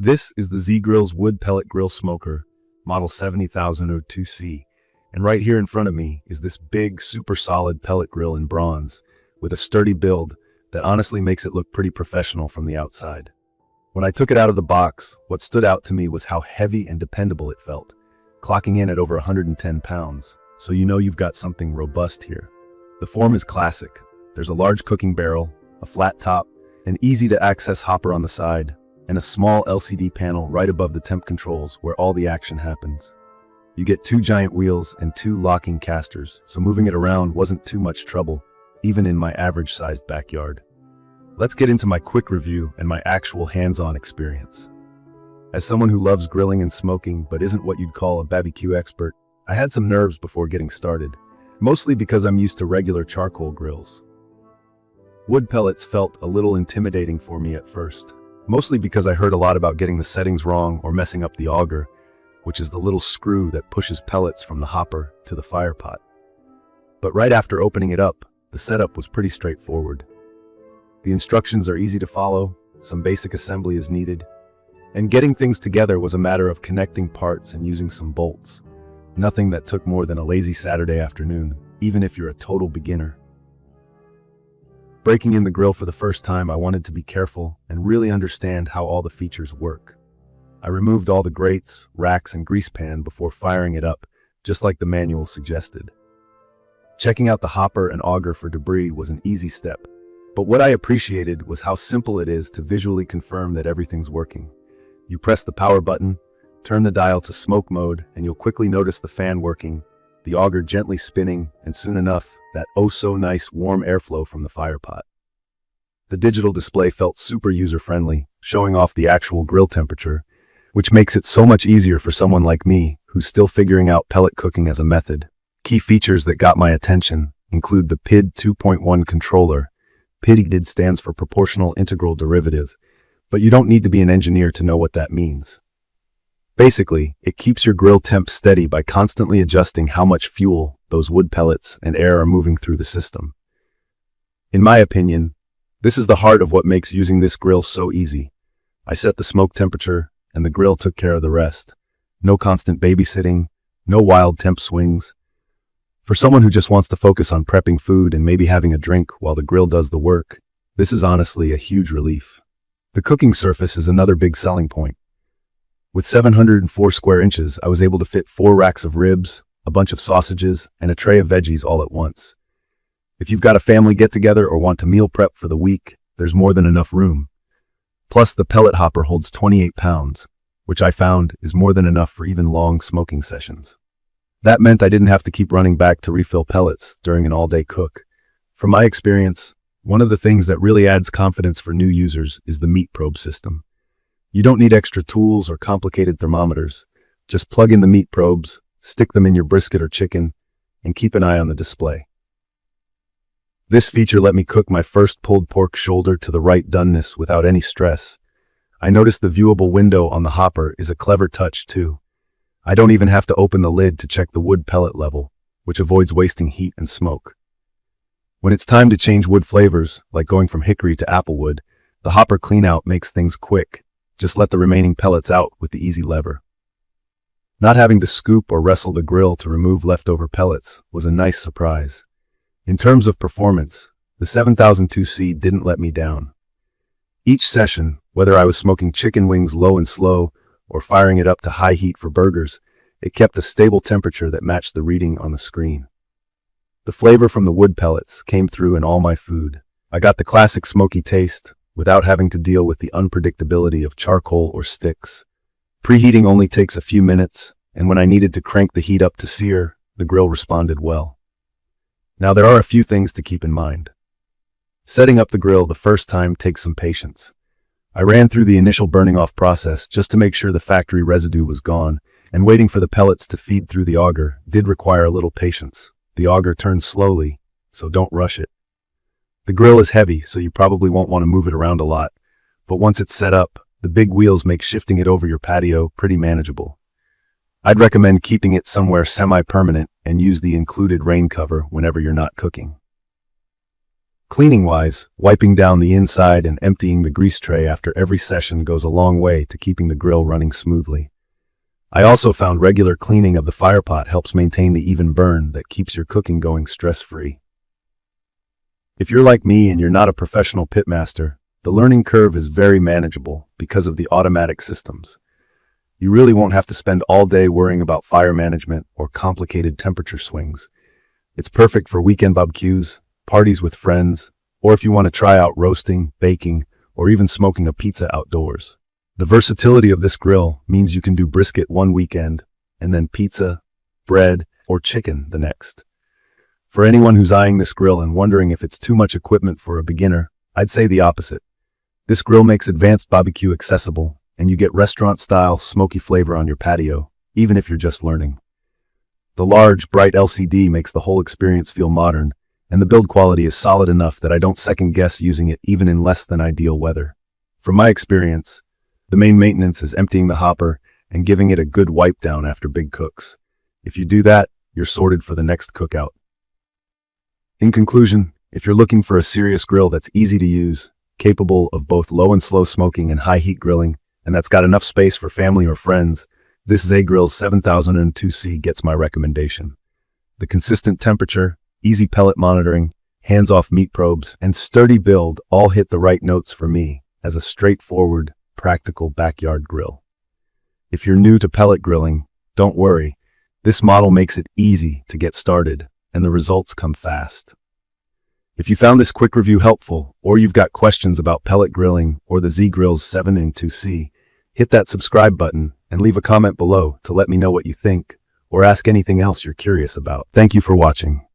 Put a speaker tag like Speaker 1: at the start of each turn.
Speaker 1: This is the GRILLS wood pellet grill smoker, model 7002C, and right here in front of me is this big, super solid pellet grill in bronze, with a sturdy build that honestly makes it look pretty professional from the outside. When I took it out of the box, what stood out to me was how heavy and dependable it felt, clocking in at over 110 pounds, so you know you've got something robust here. The form is classic. There's a large cooking barrel, a flat top, an easy-to-access hopper on the side, and a small LCD panel right above the temp controls where all the action happens. You get two giant wheels and two locking casters, so moving it around wasn't too much trouble, even in my average-sized backyard. Let's get into my quick review and my actual hands-on experience. As someone who loves grilling and smoking but isn't what you'd call a BBQ expert, I had some nerves before getting started, mostly because I'm used to regular charcoal grills. Wood pellets felt a little intimidating for me at first, mostly because I heard a lot about getting the settings wrong or messing up the auger, which is the little screw that pushes pellets from the hopper to the fire pot. But right after opening it up, the setup was pretty straightforward. The instructions are easy to follow, some basic assembly is needed, and getting things together was a matter of connecting parts and using some bolts. Nothing that took more than a lazy Saturday afternoon, even if you're a total beginner. Breaking in the grill for the first time, I wanted to be careful and really understand how all the features work. I removed all the grates, racks, and grease pan before firing it up, just like the manual suggested. Checking out the hopper and auger for debris was an easy step, but what I appreciated was how simple it is to visually confirm that everything's working. You press the power button, turn the dial to smoke mode, and you'll quickly notice the fan working, the auger gently spinning, and soon enough, that oh-so-nice warm airflow from the fire pot. The digital display felt super user-friendly, showing off the actual grill temperature, which makes it so much easier for someone like me, who's still figuring out pellet cooking as a method. Key features that got my attention include the PID 2.1 controller. PID stands for Proportional Integral Derivative, but you don't need to be an engineer to know what that means. Basically, it keeps your grill temp steady by constantly adjusting how much fuel, those wood pellets, and air are moving through the system. In my opinion, this is the heart of what makes using this grill so easy. I set the smoke temperature, and the grill took care of the rest. No constant babysitting, no wild temp swings. For someone who just wants to focus on prepping food and maybe having a drink while the grill does the work, this is honestly a huge relief. The cooking surface is another big selling point. With 704 square inches, I was able to fit 4 racks of ribs, a bunch of sausages, and a tray of veggies all at once. If you've got a family get-together or want to meal prep for the week, there's more than enough room. Plus, the pellet hopper holds 28 pounds, which I found is more than enough for even long smoking sessions. That meant I didn't have to keep running back to refill pellets during an all-day cook. From my experience, one of the things that really adds confidence for new users is the meat probe system. You don't need extra tools or complicated thermometers. Just plug in the meat probes, stick them in your brisket or chicken, and keep an eye on the display. This feature let me cook my first pulled pork shoulder to the right doneness without any stress. I noticed the viewable window on the hopper is a clever touch too. I don't even have to open the lid to check the wood pellet level, which avoids wasting heat and smoke. When it's time to change wood flavors, like going from hickory to applewood, the hopper cleanout makes things quick. Just let the remaining pellets out with the easy lever. Not having to scoop or wrestle the grill to remove leftover pellets was a nice surprise. In terms of performance, the 7002C didn't let me down. Each session, whether I was smoking chicken wings low and slow or firing it up to high heat for burgers, it kept a stable temperature that matched the reading on the screen. The flavor from the wood pellets came through in all my food. I got the classic smoky taste, without having to deal with the unpredictability of charcoal or sticks. Preheating only takes a few minutes, and when I needed to crank the heat up to sear, the grill responded well. Now there are a few things to keep in mind. Setting up the grill the first time takes some patience. I ran through the initial burning off process just to make sure the factory residue was gone, and waiting for the pellets to feed through the auger did require a little patience. The auger turns slowly, so don't rush it. The grill is heavy, so you probably won't want to move it around a lot, but once it's set up, the big wheels make shifting it over your patio pretty manageable. I'd recommend keeping it somewhere semi-permanent and use the included rain cover whenever you're not cooking. Cleaning-wise, wiping down the inside and emptying the grease tray after every session goes a long way to keeping the grill running smoothly. I also found regular cleaning of the firepot helps maintain the even burn that keeps your cooking going stress-free. If you're like me and you're not a professional pitmaster, the learning curve is very manageable because of the automatic systems. You really won't have to spend all day worrying about fire management or complicated temperature swings. It's perfect for weekend BBQs, parties with friends, or if you want to try out roasting, baking, or even smoking a pizza outdoors. The versatility of this grill means you can do brisket one weekend, and then pizza, bread, or chicken the next. For anyone who's eyeing this grill and wondering if it's too much equipment for a beginner, I'd say the opposite. This grill makes advanced barbecue accessible, and you get restaurant-style smoky flavor on your patio, even if you're just learning. The large, bright LCD makes the whole experience feel modern, and the build quality is solid enough that I don't second-guess using it even in less than ideal weather. From my experience, the main maintenance is emptying the hopper and giving it a good wipe down after big cooks. If you do that, you're sorted for the next cookout. In conclusion, if you're looking for a serious grill that's easy to use, capable of both low and slow smoking and high heat grilling, and that's got enough space for family or friends, this GRILLS 7002C gets my recommendation. The consistent temperature, easy pellet monitoring, hands-off meat probes, and sturdy build all hit the right notes for me as a straightforward, practical backyard grill. If you're new to pellet grilling, don't worry. This model makes it easy to get started, and the results come fast. If you found this quick review helpful, or you've got questions about pellet grilling or the GRILLS 7002C, hit that subscribe button and leave a comment below to let me know what you think, or ask anything else you're curious about. Thank you for watching.